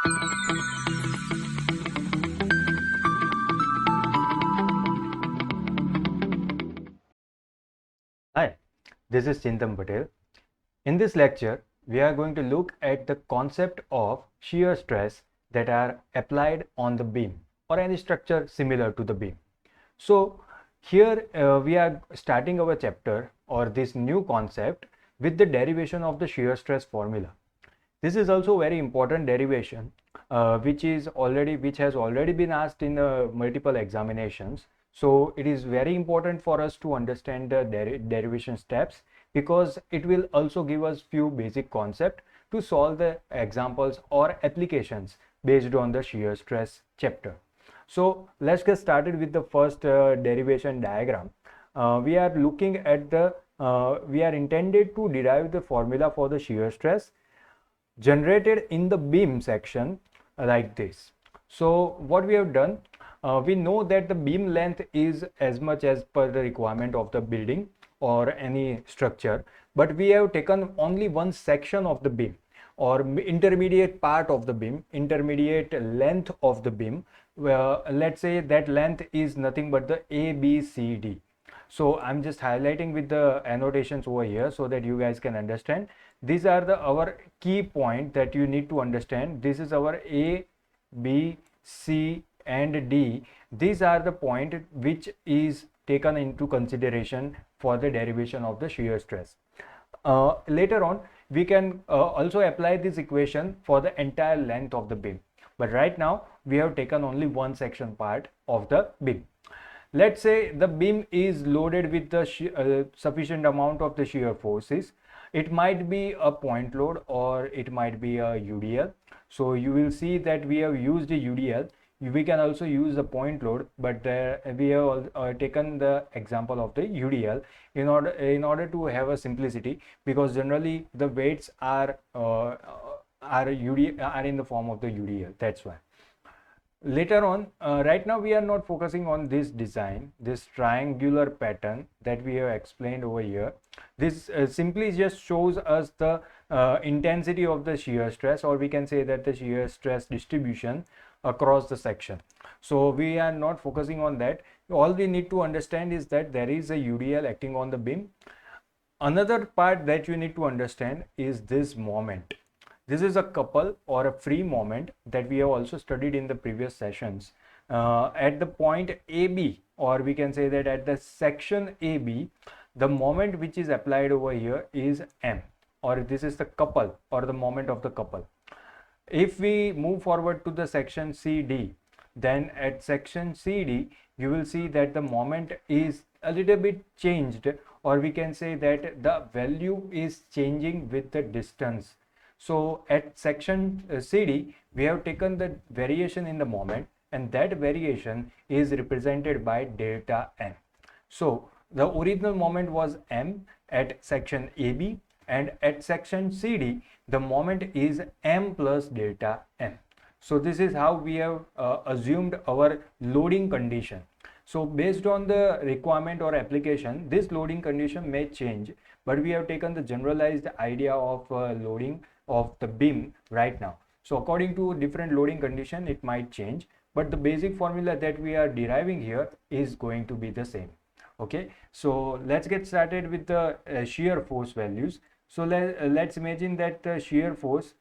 Hi, this is Chintan Patel. In this lecture, we are going to look at the concept of shear stress that are applied on the beam or any structure similar to the beam. So here we are starting our chapter or this new concept with the derivation of the shear stress formula. This is also very important derivation which has already been asked in multiple examinations. So it is very important for us to understand the derivation steps, because it will also give us few basic concepts to solve the examples or applications based on the shear stress chapter. So let's get started with the first derivation diagram. We are looking at we are intended to derive the formula for the shear stress generated in the beam section like this. So what we have done, we know that the beam length is as much as per the requirement of the building or any structure, but we have taken only one section of the beam or intermediate part of the beam, intermediate length of the beam, where let's say that length is nothing but the ABCD. So I'm just highlighting with the annotations over here so that you guys can understand. These are our key point that you need to understand. This is our A, B, C and D. These are the point which is taken into consideration for the derivation of the shear stress. Later on we can also apply this equation for the entire length of the beam, but right now we have taken only one section part of the beam. Let's say the beam is loaded with the sufficient amount of the shear forces. It might be a point load or it might be a UDL. So you will see that we have used a UDL. We can also use the point load, but we have taken the example of the UDL in order to have a simplicity, because generally the weights are in the form of the UDL. That's why. Later on, right now we are not focusing on this design, this triangular pattern that we have explained over here. This simply just shows us the intensity of the shear stress, or we can say that the shear stress distribution across the section. So we are not focusing on that. All we need to understand is that there is a UDL acting on the beam. Another part that you need to understand is this moment. This is a couple or a free moment that we have also studied in the previous sessions. At the point AB, or we can say that at the section AB, the moment which is applied over here is M, or this is the couple or the moment of the couple. If we move forward to the section CD, then at section CD, you will see that the moment is a little bit changed, or we can say that the value is changing with the distance. So at section CD, we have taken the variation in the moment, and that variation is represented by delta M. So the original moment was M at section AB, and at section CD, the moment is M plus delta M. So this is how we have assumed our loading condition. So based on the requirement or application, this loading condition may change, but we have taken the generalized idea of loading of the beam right now. So according to different loading condition, it might change, but the basic formula that we are deriving here is going to be the same. Okay, so let's get started with the shear force values. So let's imagine that the shear force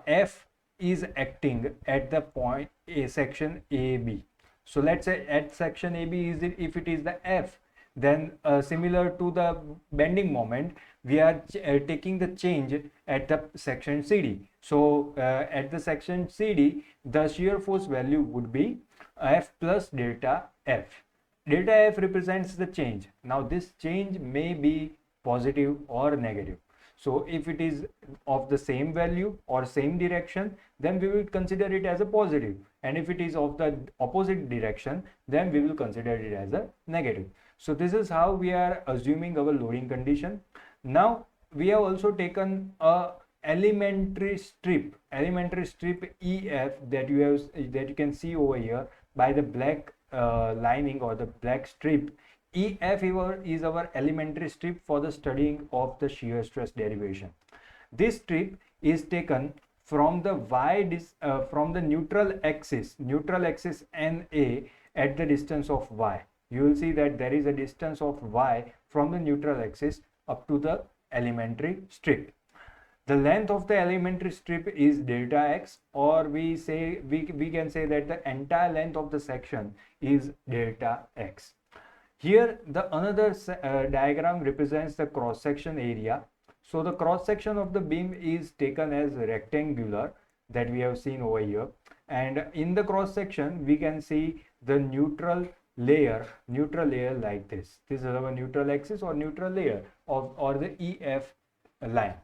F is acting at the point section AB. So let's say at section AB, if it is the F, then similar to the bending moment, we are taking the change at the section CD. So at the section CD, the shear force value would be F plus delta F. Delta F represents the change. Now this change may be positive or negative. So if it is of the same value or same direction, then we will consider it as a positive, and if it is of the opposite direction, then we will consider it as a negative. So this is how we are assuming our loading condition. Now we have also taken a elementary strip EF that you can see over here by the black lining or the black strip. EF is our elementary strip for the studying of the shear stress derivation. This strip is taken from the from the neutral axis NA at the distance of y. You will see that there is a distance of y from the neutral axis up to the elementary strip. The length of the elementary strip is delta x, or we can say that the entire length of the section is delta x. Here the another diagram represents the cross section area. So the cross section of the beam is taken as rectangular, that we have seen over here, and in the cross section we can see the neutral layer like this. This is our neutral axis or neutral layer of, or the EF line.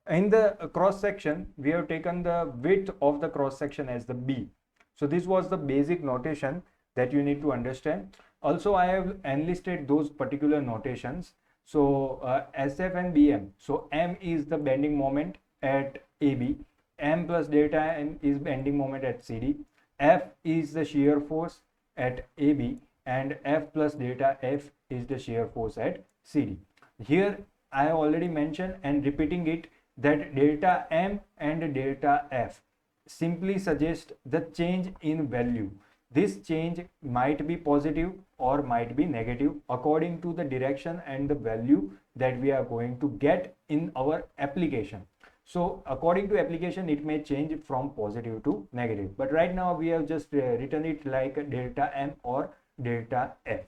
In the cross section we have taken the width of the cross section as the B. So this was the basic notation that you need to understand. Also I have enlisted those particular notations. So SF and BM. So M is the bending moment at AB, M plus delta M is bending moment at CD, F is the shear force at AB, and F plus delta F is the shear force at CD. Here I have already mentioned and repeating it that delta M and delta F simply suggest the change in value. This change might be positive or might be negative according to the direction and the value that we are going to get in our application. So according to application it may change from positive to negative, but right now we have just written it like delta M or delta F.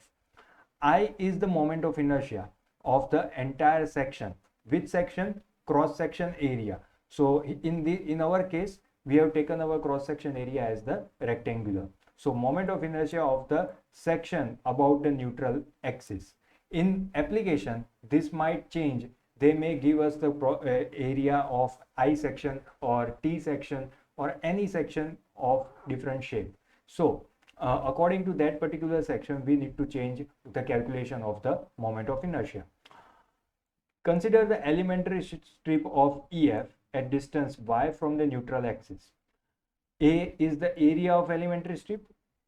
I is the moment of inertia of the entire section. Which section? Cross section area. So in our case we have taken our cross section area as the rectangular. So moment of inertia of the section about the neutral axis. In application this might change. They may give us the area of I section or T section or any section of different shape. So according to that particular section we need to change the calculation of the moment of inertia. Consider the elementary strip of EF at distance y from the neutral axis. A is the area of elementary strip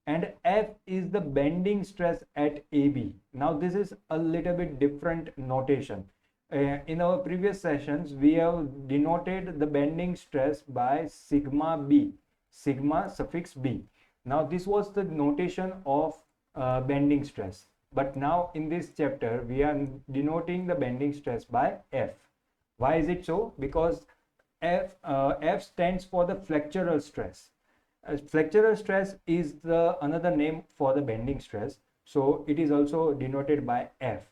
and F is the bending stress at AB. Now this is a little bit different notation. In our previous sessions we have denoted the bending stress by sigma B, sigma suffix B. Now this was the notation of bending stress, but now in this chapter we are denoting the bending stress by F. Why is it so? Because F stands for the flexural stress. Flexural stress is the another name for the bending stress, so it is also denoted by F.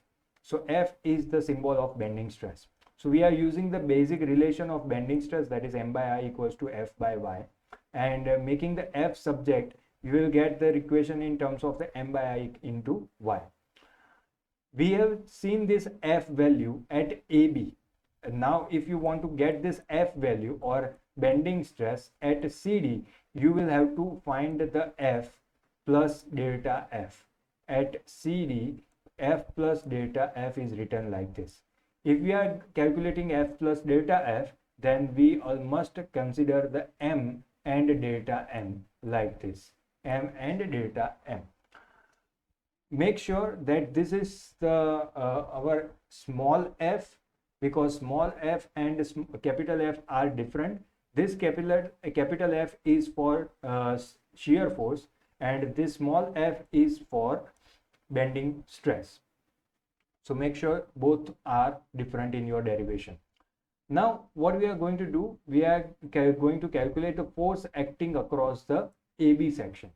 So F is the symbol of bending stress. So we are using the basic relation of bending stress, that is M by I equals to F by Y, and making the F subject, you will get the equation in terms of the M by I into Y. We have seen this F value at AB. Now if you want to get this F value or bending stress at CD, you will have to find the F plus delta F. At CD, F plus delta F is written like this. If we are calculating F plus delta F, then we must consider the M and delta M like this. M and delta M. Make sure that this is the our small f, because small f and capital F are different. This capital F is for shear force and this small f is for bending stress. So make sure both are different in your derivation. Now what we are going to do, we are going to calculate the force acting across the AB section.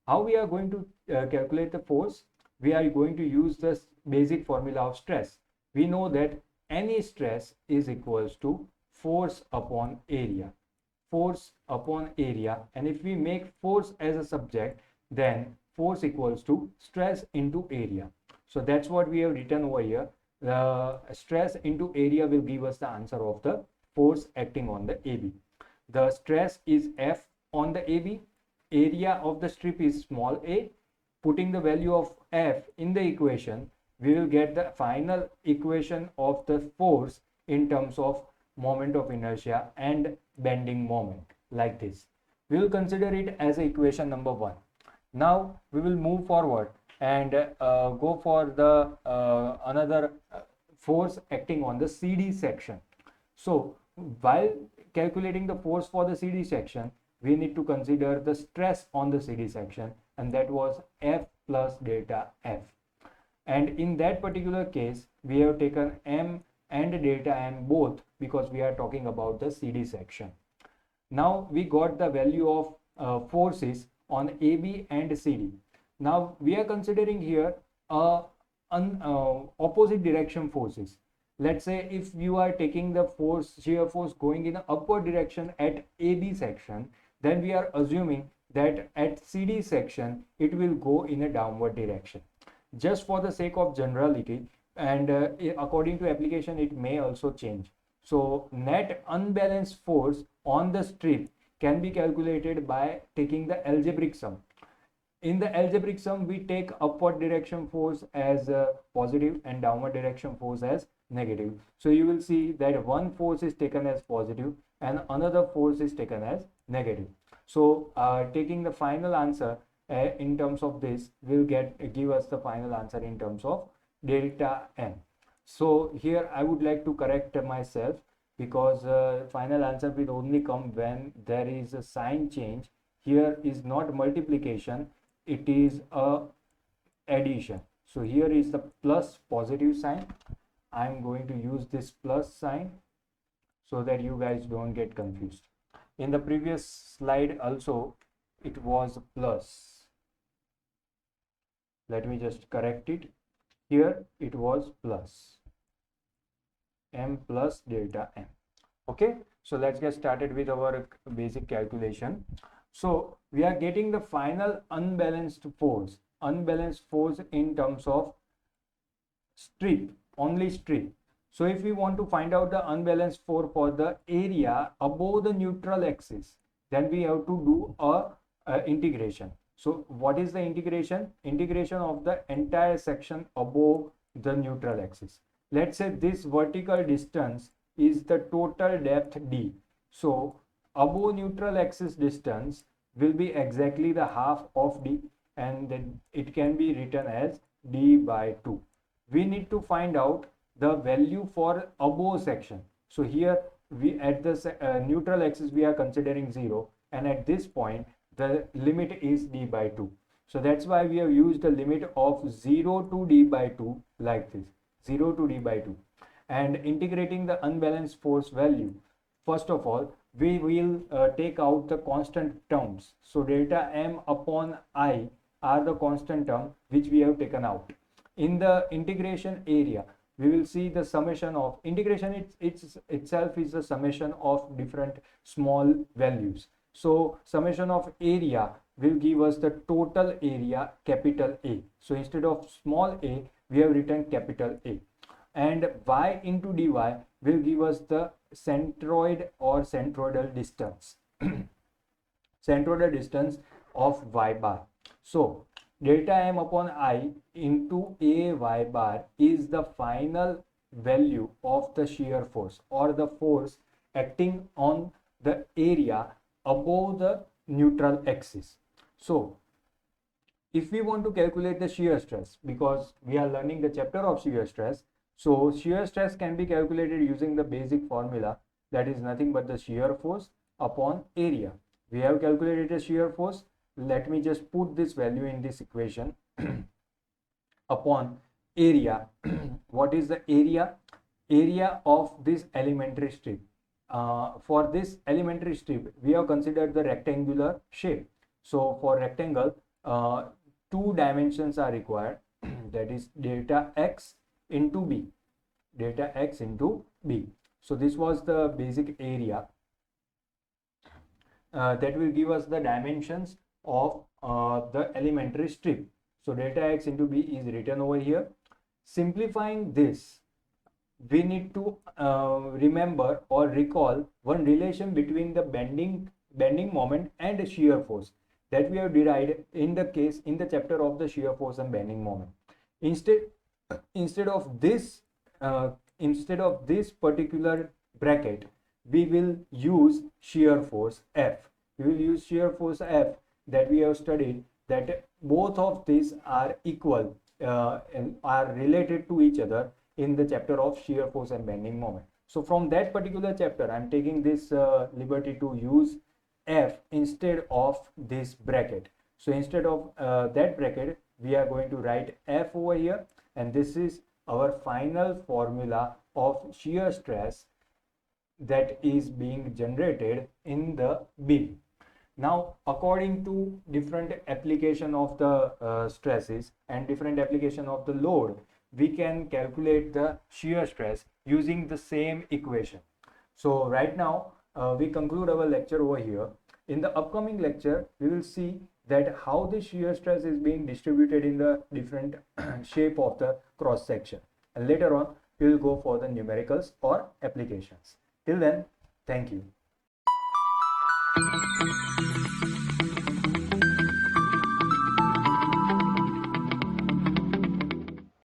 How we are going to calculate the force? We are going to use the basic formula of stress. We know that any stress is equals to force upon area. Force upon area, and if we make force as a subject, then force equals to stress into area. So that's what we have written over here. The stress into area will give us the answer of the force acting on the AB. The stress is F on the AB. Area of the strip is small a. Putting the value of F in the equation, we will get the final equation of the force in terms of moment of inertia and bending moment like this. We will consider it as equation number 1. Now we will move forward and go for the another force acting on the CD section. So while calculating the force for the CD section, we need to consider the stress on the CD section, and that was F plus delta F. And in that particular case, we have taken M and delta M both because we are talking about the CD section. Now we got the value of forces on AB and CD. Now we are considering here opposite direction forces. Let's say if you are taking the force, shear force going in upward direction at AB section, then we are assuming that at CD section it will go in a downward direction. Just for the sake of generality, and according to application it may also change. So net unbalanced force on the strip can be calculated by taking the algebraic sum. In the algebraic sum, we take upward direction force as positive and downward direction force as negative. So you will see that one force is taken as positive and another force is taken as negative. So taking the final answer in terms of this will give us the final answer in terms of delta M. So here I would like to correct myself, because final answer will only come when there is a sign change. Here is not multiplication, it is a addition. So here is the plus positive sign. I'm going to use this plus sign so that you guys don't get confused. In the previous slide also it was plus. Let me just correct it. Here it was plus M plus delta M. Okay, so let's get started with our basic calculation. So we are getting the final unbalanced force in terms of strip, only strip. So if we want to find out the unbalanced force for the area above the neutral axis, then we have to do a integration. So what is the integration? Integration of the entire section above the neutral axis. Let's say this vertical distance is the total depth D. So above neutral axis distance will be exactly the half of D, and then it can be written as D by 2. We need to find out the value for above section. So here we at the neutral axis we are considering 0, and at this point the limit is D by 2. So that's why we have used the limit of 0 to D by 2 like this, 0 to D by 2. And integrating the unbalanced force value, first of all we will take out the constant terms. So delta M upon I are the constant term which we have taken out. In the integration area, we will see the summation of integration. Itself is a summation of different small values. So summation of area will give us the total area, capital A. So instead of small a, we have written capital A. And y into dy will give us the centroid or centroidal distance. Centroidal distance of y bar. So delta M upon I into a y bar is the final value of the shear force or the force acting on the area above the neutral axis. So if we want to calculate the shear stress, because we are learning the chapter of shear stress, so shear stress can be calculated using the basic formula, that is nothing but the shear force upon area. We have calculated the shear force. Let me just put this value in this equation upon area. What is the area? Area of this elementary strip. For this elementary strip, we have considered the rectangular shape. So for rectangle, 2 dimensions are required, that is delta x into b, delta x into b. So this was the basic area that will give us the dimensions of the elementary strip. So delta x into b is written over here. Simplifying this, we need to remember or recall one relation between the bending moment and shear force that we have derived in the chapter of the shear force and bending moment. Instead of this particular bracket, we will use shear force F. We will use shear force F that we have studied, that both of these are equal and are related to each other in the chapter of shear force and bending moment. So from that particular chapter, I'm taking this liberty to use F instead of this bracket. So instead of that bracket, we are going to write F over here, and this is our final formula of shear stress that is being generated in the beam. Now, according to different application of the stresses and different application of the load, we can calculate the shear stress using the same equation. So right now, we conclude our lecture over here. In the upcoming lecture, we will see that how the shear stress is being distributed in the different shape of the cross section. And later on, we will go for the numericals or applications. Till then, thank you.